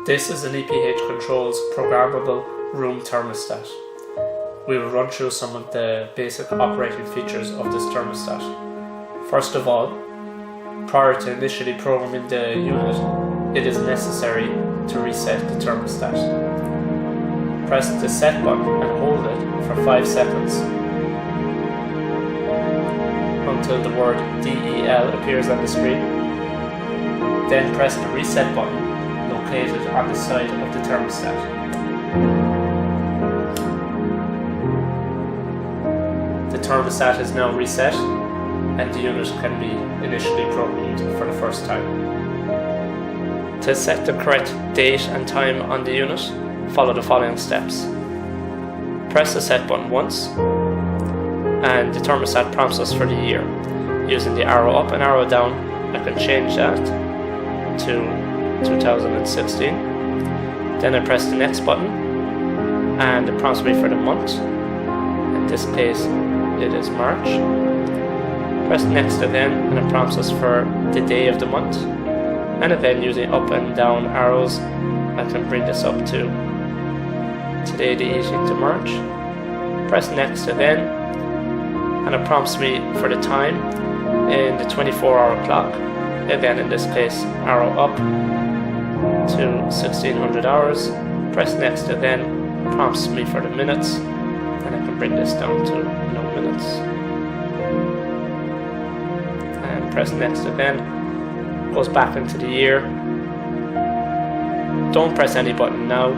This is an EPH Controls programmable room thermostat. We will run through some of the basic operating features of this thermostat. First of all, prior to initially programming the unit, it is necessary to reset the thermostat. Press the set button and hold it for 5 seconds until the word DEL appears on the screen. Then press the reset button located on the side of the thermostat. The thermostat is now reset and the unit can be initially programmed for the first time. To set the correct date and time on the unit, follow the following steps. Press the set button once and the thermostat prompts us for the year. Using the arrow up and arrow down, I can change that to 2016. Then I press the next button and it prompts me for the month. In this case it is March. Press next again and it prompts us for the day of the month. And again, using up and down arrows, I can bring this up to today, the 18th of March. Press next again and it prompts me for the time in the 24-hour clock. Again, in this case, arrow up to 1600 hours. Press next again, prompts me for the minutes, and I can bring this down to no minutes. And press next again, goes back into the year. Don't press any button now,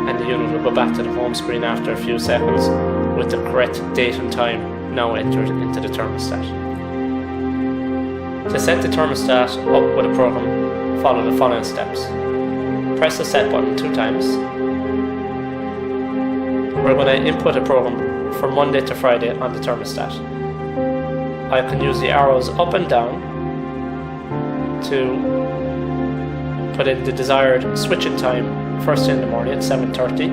and the unit will go back to the home screen after a few seconds with the correct date and time now entered into the thermostat. To set the thermostat up with a program, follow the following steps. Press the set button 2 times. We're going to input a program for Monday to Friday on the thermostat. I can use the arrows up and down to put in the desired switching time first thing in the morning at 7:30.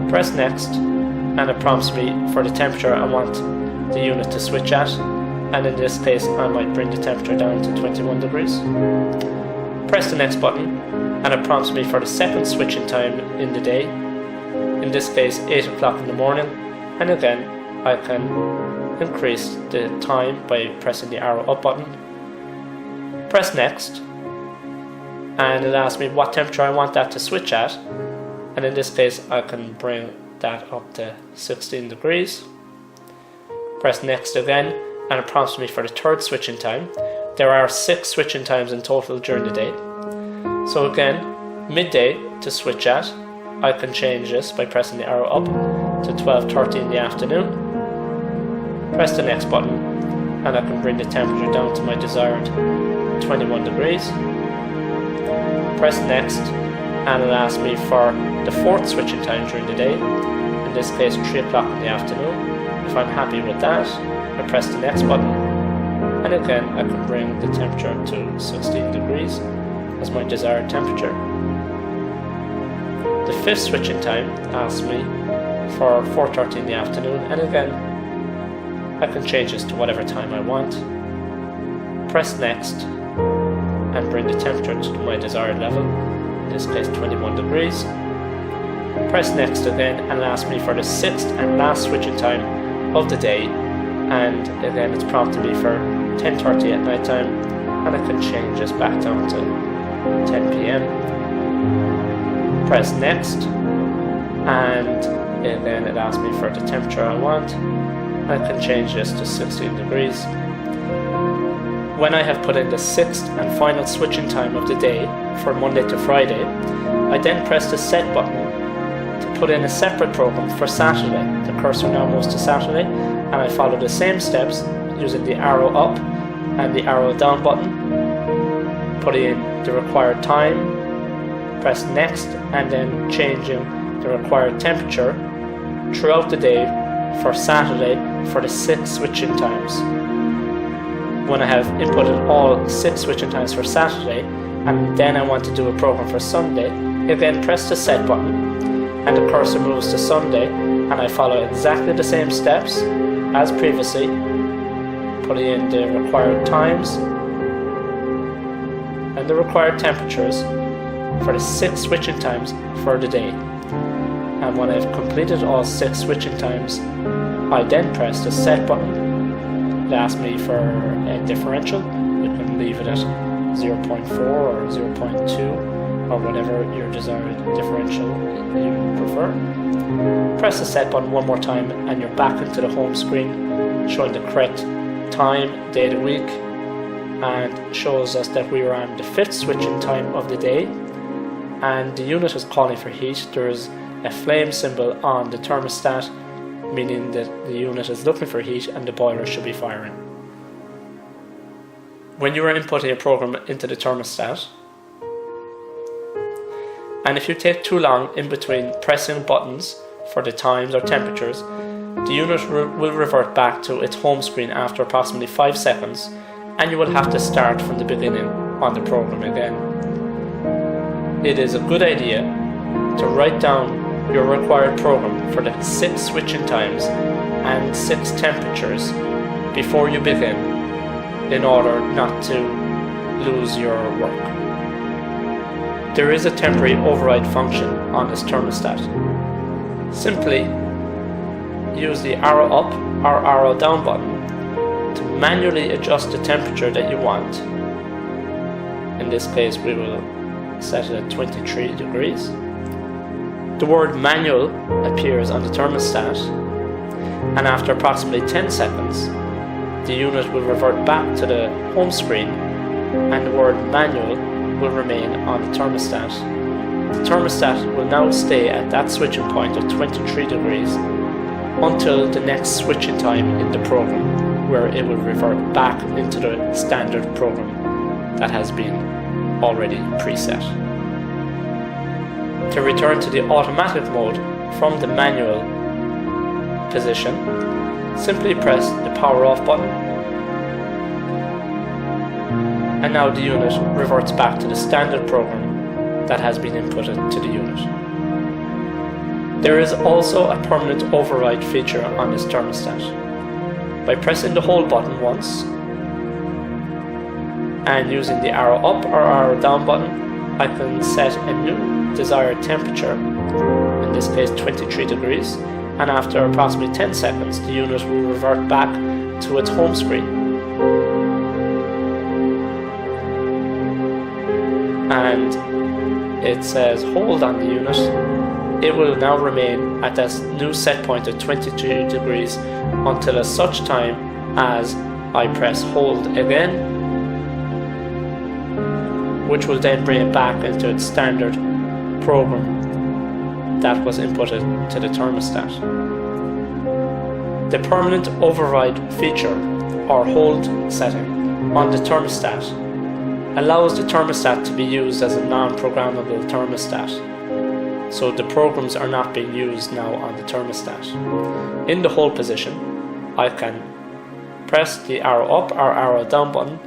Press next and it prompts me for the temperature I want the unit to switch at, and in this case I might bring the temperature down to 21 degrees. Press the next button and it prompts me for the second switching time in the day, in this case 8 o'clock in the morning, and again I can increase the time by pressing the arrow up button. Press next and it asks me what temperature I want that to switch at, and in this case I can bring that up to 16 degrees. Press next again and it prompts me for the third switching time. There are 6 switching times in total during the day. So again, midday to switch at, I can change this by pressing the arrow up to 12:30 in the afternoon. Press the next button and I can bring the temperature down to my desired 21 degrees. Press next and it asks me for the 4th switching time during the day, in this case 3 o'clock in the afternoon. If I'm happy with that, I press the next button and again I can bring the temperature to 16 degrees as my desired temperature. The 5th switching time asks me for 4:30 in the afternoon, and again I can change this to whatever time I want. Press next and bring the temperature to my desired level, in this case 21 degrees. Press next again and ask me for the 6th and last switching time of the day, and again it's prompted me for 10:30 at night time, and I can change this back down to 10 p.m. Press next and then it asks me for the temperature I want. I can change this to 16 degrees. When I have put in the 6th and final switching time of the day for Monday to Friday, I then press the set button to put in a separate program for Saturday. The cursor now moves to Saturday and I follow the same steps using the arrow up and the arrow down button. Put in the required time, press next and then changing the required temperature throughout the day for Saturday for the 6 switching times. When I have inputted all 6 switching times for Saturday and then I want to do a program for Sunday, again press the set button and the cursor moves to Sunday and I follow exactly the same steps as previously, putting in the required times and the required temperatures for the 6 switching times for the day. And when I've completed all 6 switching times, I then press the set button. It asks me for a differential. You can leave it at 0.4 or 0.2 or whatever your desired differential you prefer. Press the set button one more time and you're back into the home screen, showing the correct time, day of the week, and shows us that we are on the 5th switching time of the day, and the unit is calling for heat. There is a flame symbol on the thermostat, meaning that the unit is looking for heat and the boiler should be firing. When you are inputting a program into the thermostat, and if you take too long in between pressing buttons for the times or temperatures, the unit will revert back to its home screen after approximately 5 seconds, and you will have to start from the beginning on the program again. It is a good idea to write down your required program for the 6 switching times and 6 temperatures before you begin, in order not to lose your work. There is a temporary override function on this thermostat. Simply use the arrow up or arrow down button to manually adjust the temperature that you want. In this case we will set it at 23 degrees. The word manual appears on the thermostat, and after approximately 10 seconds the unit will revert back to the home screen and the word manual will remain on the thermostat. The thermostat will now stay at that switching point of 23 degrees until the next switching time in the program, where it will revert back into the standard program that has been already preset. To return to the automatic mode from the manual position, simply press the power off button, and now the unit reverts back to the standard program that has been inputted to the unit. There is also a permanent override feature on this thermostat. By pressing the hold button once and using the arrow up or arrow down button, I can set a new desired temperature, in this case 23 degrees, and after approximately 10 seconds the unit will revert back to its home screen. And it says hold on the unit. It will now remain at this new set point of 22 degrees until such time as I press hold again, which will then bring it back into its standard program that was inputted to the thermostat. The permanent override feature or hold setting on the thermostat allows the thermostat to be used as a non-programmable thermostat, so the programs are not being used now on the thermostat. In the hold position, I can press the arrow up or arrow down button,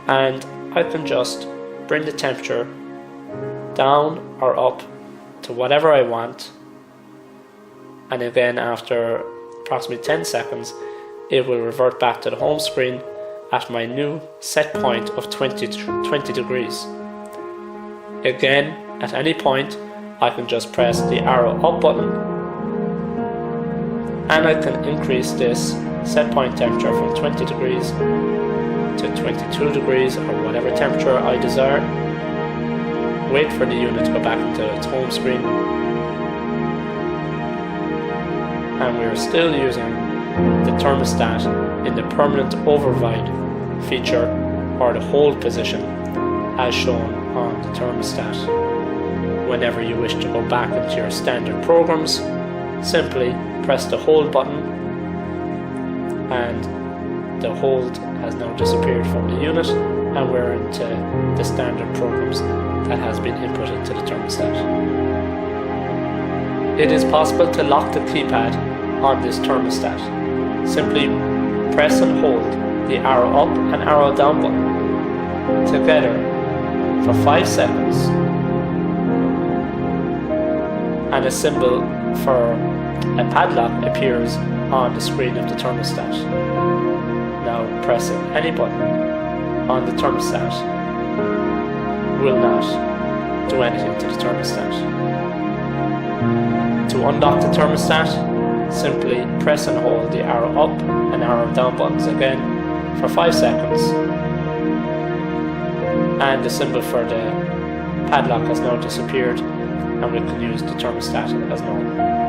and I can just bring the temperature down or up to whatever I want, and again after approximately 10 seconds it will revert back to the home screen at my new set point of 20 degrees. Again, at any point I can just press the arrow up button and I can increase this set point temperature from 20 degrees to 22 degrees or whatever temperature I desire. Wait for the unit to go back into its home screen, and we're still using the thermostat in the permanent override feature or the hold position as shown on the thermostat. Whenever you wish to go back into your standard programs, simply press the hold button, and the hold has now disappeared from the unit and we're into the standard programs that has been inputted to the thermostat. It is possible to lock the keypad on this thermostat. Simply press and hold the arrow up and arrow down button together for 5 seconds, and a symbol for a padlock appears on the screen of the thermostat. Now pressing any button on the thermostat will not do anything to the thermostat. To unlock the thermostat, simply press and hold the arrow up and arrow down buttons again for 5 seconds, and the symbol for the padlock has now disappeared, and we can use the thermostat as normal.